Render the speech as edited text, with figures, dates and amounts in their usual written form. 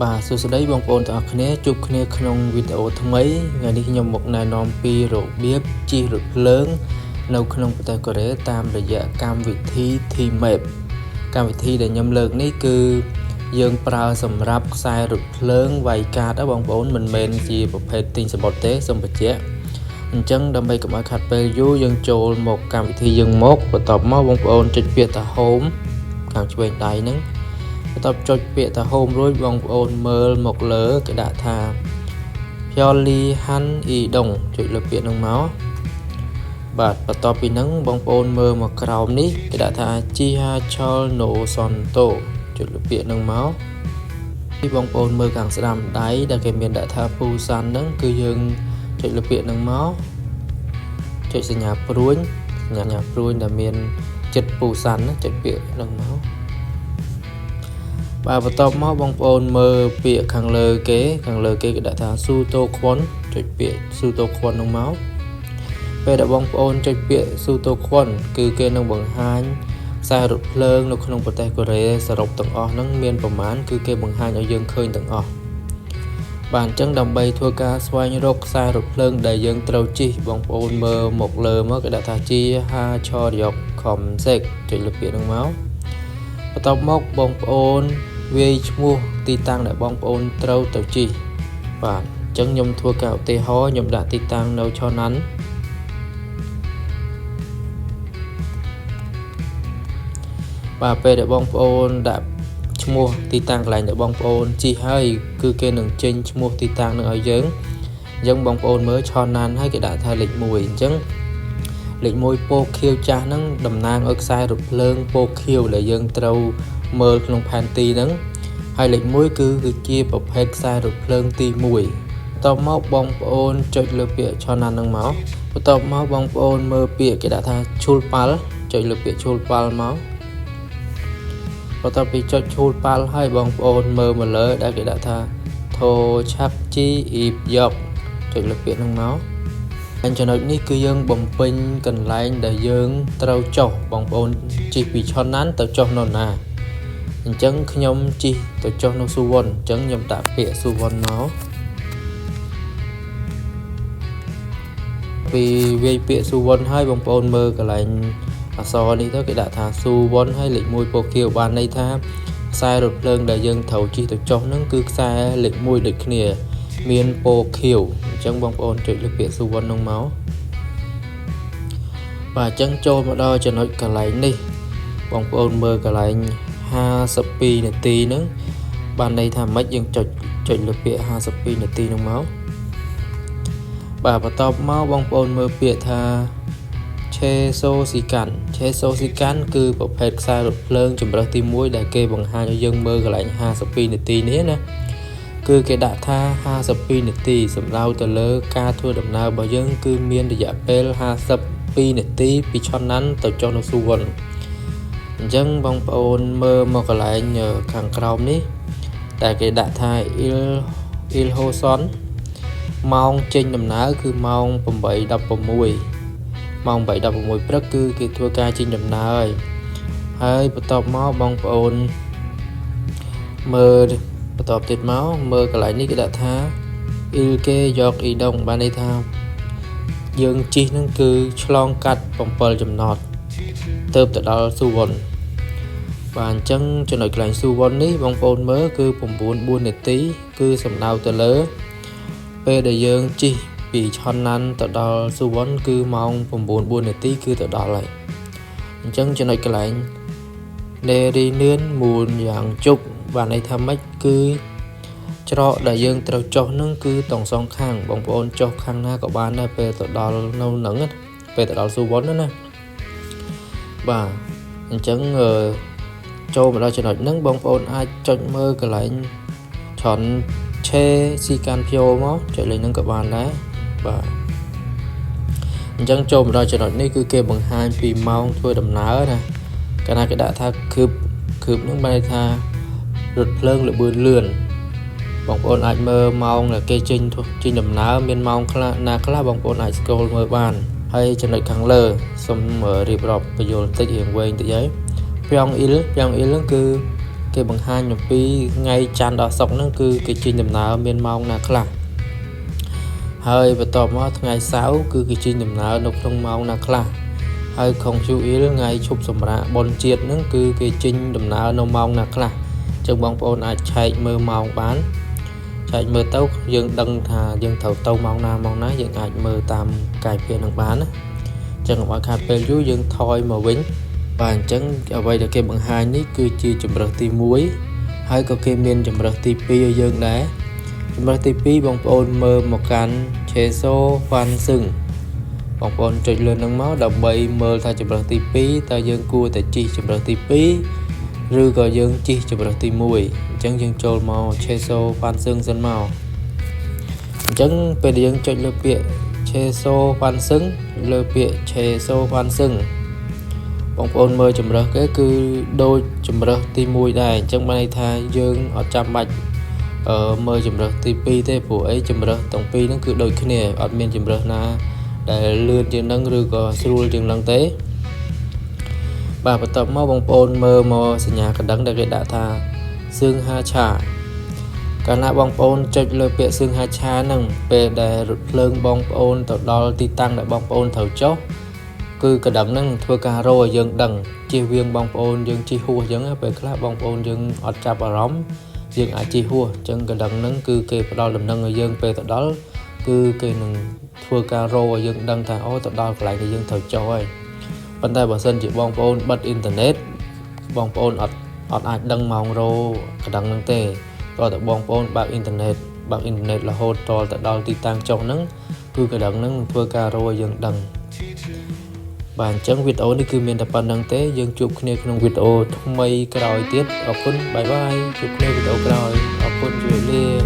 បាទសួស្តីបងប្អូនទាំងអស់គ្នាជួបគ្នាក្នុងវីដេអូថ្មីថ្ងៃនេះខ្ញុំមកណែនាំពីរបៀបជិះរថភ្លើងនៅក្នុងប្រទេសកូរ៉េតាមរយៈកម្មវិធី T-Map កម្មវិធីដែលខ្ញុំលើកនេះគឺយើងប្រើសម្រាប់ខ្សែរថភ្លើងវាយកាតបងប្អូនមិនមែនជាប្រភេទទិញសបុតទេសូមបញ្ជាក់អញ្ចឹងដើម្បីកុំឲ្យខាត់ពេលយូរយើងចូលមកកម្មវិធីយើងមកបន្ទាប់មកបងប្អូនចុចពាក្យថា Home ខាងឆ្វេងដៃហ្នឹងបន្ទាប់ចុចពាក្យថា Home រួចបងប្អូនមើលមកលើគេដាក់ថា Pyoli Han I Dong ចុចលើពាក្យហ្នឹងមកបាទបន្ទាប់ពីហ្នឹងបងប្អូនមើលមកក្រោមនេះគេដាក់ថា Chihachol no Sonto ចុចលើពាក្យហ្នឹងមកពីបងប្អូនមើលខាងស្ដាំដៃដែលគេមានដាក់ថា Busan ហ្នឹងគឺយើងចុចលើពាក្យហ្នឹងមកចុចសញ្ញាព្រួញដែលមានចិត្ត Busan ណាចុចពាក្យហ្នឹងមកបាទបន្ទាប់មកបងប្អូនមើលពាក្យខាងលើគេគេដាក់ថា Suto Kwon ចុចពាក្យ Suto Kwon ហ្នឹងមកពេលដែលបងប្អូនចុចពាក្យ Suto Kwon គឺគេនឹងបង្ហាញខ្សែរថភ្លើងនៅក្នុងប្រទេសកូរ៉េសរុបទាំងអស់ហ្នឹងមានប្រមាណគឺគេបង្ហាញឲ្យយើងឃើញទាំងអស់បាទអញ្ចឹងដើម្បីធ្វើការស្វែងរកខ្សែរថភ្លើងដែលយើងត្រូវជិះបងប្អូនមើលមកលើមកគេដាក់ថា Chihachol Komsek ចុចលើពាក្យហ្នឹងមកបន្ទាប់មកបងប្អូនវាយឈ្មោះទីតាំងដែលបងប្អូនត្រូវទៅជិះបាទអញ្ចឹងខ្ញុំធ្វើការឧទាហរណ៍ខ្ញុំដាក់ទីតាំងនៅឆណាន់បាទពេលដែលបងប្អូនដាក់ឈ្មោះទីតាំងកន្លែងដែលបងប្អូនជិះហើយគឺគេនឹងចេញឈ្មោះទីតាំងនឹងឲ្យយើងអញ្ចឹងបងប្អូនមើលឆណាន់ហើយគេដាក់ថាលេខ1អញ្ចឹងលេខ1ពណ៌ខៀវចាស់ហ្នឹងតំណាងឲ្យខ្សែរថភ្លើងពណ៌ខៀវដែលយើងត្រូវមើលក្នុងផែនទីហ្នឹងហើយលេខ1គឺជាប្រភេទខ្សែរថភ្លើងទី1បន្ទាប់មកបងប្អូនចុចលើពាក្យឆណាន់ហ្នឹងមកបន្ទាប់មកបងប្អូនមើលពាក្យគេដាក់ថាឈូលប៉ាល់ចុចលើពាក្យឈូលប៉ាល់មកបន្ទាប់ពីចុចឈូលប៉ាល់ហើយបងប្អូនមើលមកលើដែលគេដាក់ថាថូឆាប់ជីអ៊ីបយ៉កចុចលើពាក្យហ្នឹងមកចំណុចនេះគឺយើងបំពេញកន្លែងដែលយើងត្រូវចុះបងប្អូនជិះពីឆណាន់ទៅចុះនៅណាអញ្ចឹងខ្ញុំជិះទៅចុះនៅស៊ូវុនអញ្ចឹងខ្ញុំដាក់ពាក្យស៊ូវុនមកពីវាយពាក្យស៊ូវុនហើយបងប្អូនមើលកន្លែងអក្សរនេះទៅគេដាក់ថាស៊ូវុនហើយលេខ1ពណ៌ខៀវបានន័យថាខ្សែរថភ្លើងដែលយើងត្រូវជិះទៅចុះហ្នឹងគឺខ្សែលេខ1ដូចគ្នាមានពណ៌ខៀវអញ្ចឹងបងប្អូនចុចលើពាក្យស៊ូវុនហ្នឹងមកបាទអញ្ចឹងចូលមកដល់ចំណុចកន្លែងនេះបងប្អូនមើលកន្លែង52នាទីហ្នឹងបានន័យថាម៉េចយើងចុចលើពាក្យ52នាទីហ្នឹងមកបាទបន្ទាប់មកបងប្អូនមើលពាក្យថា Cheso Sikan គឺប្រភេទខ្សែរថភ្លើងជម្រើសទី1ដែលគេបង្ហាញឲ្យយើងមើលកន្លែង52នាទីនេះណាគឺគេដាក់ថា52នាទីសំដៅទៅលើការធ្វើដំណើររបស់យើងគឺមានរយៈពេល52នាទីពីឆណាន់ទៅចុះនៅស៊ូវុនអញ្ចឹងបងប្អូនមើលមកកន្លែងខាងក្រោមនេះតែគេដាក់ថា Il Hoson ម៉ោងចេញដំណើរគឺម៉ោង 8:16 ម៉ោង 8:16 ព្រឹកគឺគេធ្វើការចេញដំណើរហើយបន្ទាប់មកបងប្អូនមើលបន្ទាប់ទៀតមកមើលកន្លែងនេះគេដាក់ថា Ilke Yok Idong បានន័យថាយើងជិះហ្នឹងគឺឆ្លងកាត់7ចំណត់ទៅដល់ស៊ូវុនបាទអញ្ចឹងចំណុចកន្លែងស៊ូវុននេះបងប្អូនមើលគឺ9:04នាទីគឺសំដៅទៅលើពេលដែលយើងជិះពីឆណាន់ទៅដល់ស៊ូវុនគឺម៉ោង9:04នាទីគឺទៅដល់ហើយអញ្ចឹងចំណុចកន្លែងនេរីនឿនមូលយ៉ាងជុកបានន័យថាម៉េចគឺច្រកដែលយើងត្រូវចុះហ្នឹងគឺទាំងសងខាងបងប្អូនចុះខាងណាក៏បានដែរពេលទៅដល់នៅហ្នឹងពេលទៅដល់ស៊ូវុនណាបាទអញ្ចឹងចូលមកដល់ចំណុចហ្នឹងបងប្អូនអាចចុចមើលកន្លែងឆនឆេស៊ីកានភីអូមកចុចលេខហ្នឹងក៏បានដែរបាទអញ្ចឹងចូលមកដល់ចំណុចនេះគឺគេបង្ហាញពីម៉ោងធ្វើដំណើរណាកាលណាគេដាក់ថាខឹបហ្នឹងបានន័យថារថភ្លើងល្បឿនលឿនបងប្អូនអាចមើលម៉ោងដែលគេចេញដំណើរមានម៉ោងខ្លះណាខ្លះបងប្អូនអាចស្គ្រូលមើលបានហើយចំណុចខាងលើសូមរៀបរាប់បញ្យល់បន្តិចរៀងវែងតិចហើយ Pyong Il ហ្នឹងគឺ គេបង្ហាញអំពីថ្ងៃច័ន្ទដល់សុក្រហ្នឹងគឺគេចេញដំណើរមានម៉ោងណាខ្លះហើយបន្ទាប់មកថ្ងៃសៅរ៍គឺគេចេញដំណើរនៅក្នុងម៉ោងណាខ្លះហើយខុងឈូអ៊ីលថ្ងៃឈប់សម្រាកបុណ្យជាតិហ្នឹងគឺគេចេញដំណើរនៅម៉ោងណាខ្លះចឹងបងប្អូនអាចឆែកមើលម៉ោងបានឆែកមើលទៅយើងដឹងថាយើងត្រូវទៅម៉ោងណាយើងអាចមើលតាមកាយភាពនឹងបានណាចឹងឲ្យខាត់ពេលយូរយើងថយមកវិញបាទអញ្ចឹងអ្វីដែលគេបង្ហាញនេះគឺជាជំរើសទី1ហើយក៏គេមានជំរើសទី2ឲ្យយើងដែរជំរើសទី2បងប្អូនមើលមកកាន់ឆេសូហ្វាន់សឹងបងប្អូនចុចលើនឹងមកដើម្បីមើលថាជំរើសទី2តើយើងគួរតែជិះជំរើសទី2ឬក៏យើងជិះជំរើសទី1អញ្ចឹងយើងចូលមកឆេសូហ្វាន់សឹងសិនមកអញ្ចឹងពេលដែលយើងចុចលើពាក្យឆេសូហ្វាន់សឹងលើពាក្យឆេសូហ្វាន់សឹងបងប្អូនមើលជំរើសគេគឺដូចជំរើសទី1ដែរអញ្ចឹងបានន័យថាយើងអត់ចាំបាច់មើលជំរើសទី2ទេព្រោះអីជំរើសទាំងពីរហ្នឹងគឺដូចគ្នាអត់មានជំរើសណាដែលលឿនជាងនឹងឬក៏ស្រួលជាងនឹងទេបាទបន្ទាប់មកបងប្អូនមើលមកសញ្ញាកណ្ដឹងដែលគេដាក់ថាសឿងហាឆាកាលណាបងប្អូនចុចលើពាក្យសឿងហាឆាហ្នឹងពេលដែលរថភ្លើងបងប្អូនទៅដល់ទីតាំងដែលបងប្អូនត្រូវចុះគឺកណ្ដឹងហ្នឹងធ្វើការរោឲ្យយើងដឹងជិះវៀងបងប្អូនយើងជិះហួសអញ្ចឹងពេលខ្លះបងប្អូនយើងអត់ចាប់អារម្មណ៍យើងអាចជិះហួសអញ្ចឹងកណ្ដឹងហ្នឹងគឺគេផ្ដល់ដំណឹងឲ្យយើងពេលទៅដល់គឺគេនឹងធ្វើការរោឲ្យយើងដឹងថាអូទៅដល់កន្លែងដែលយើងត្រូវចុះហើយប៉ុន្តែបើសិនជាបងប្អូនបិទអ៊ីនធឺណិតបងប្អូនអត់អាចដឹងម៉ោងរោកណ្ដឹងហ្នឹងទេក៏តែបងប្អូនបើកអ៊ីនធឺណិតរហូតដល់ទៅដល់ទីតាំងចុះហ្នឹងគឺកណ្ដឹងហ្នឹងនឹងធ្វើការរោឲ្យយើងដឹងបាទអញ្ចឹងវីដេអូនេះគឺមានតែប៉ុណ្្នឹងទេយើងជួបគ្នាក្នុងវីដេអូថ្មីក្រោយទៀតអរគុណបាយបាយជួបគ្នាវីដេអូក្រោយអរគុណជម្រាបលា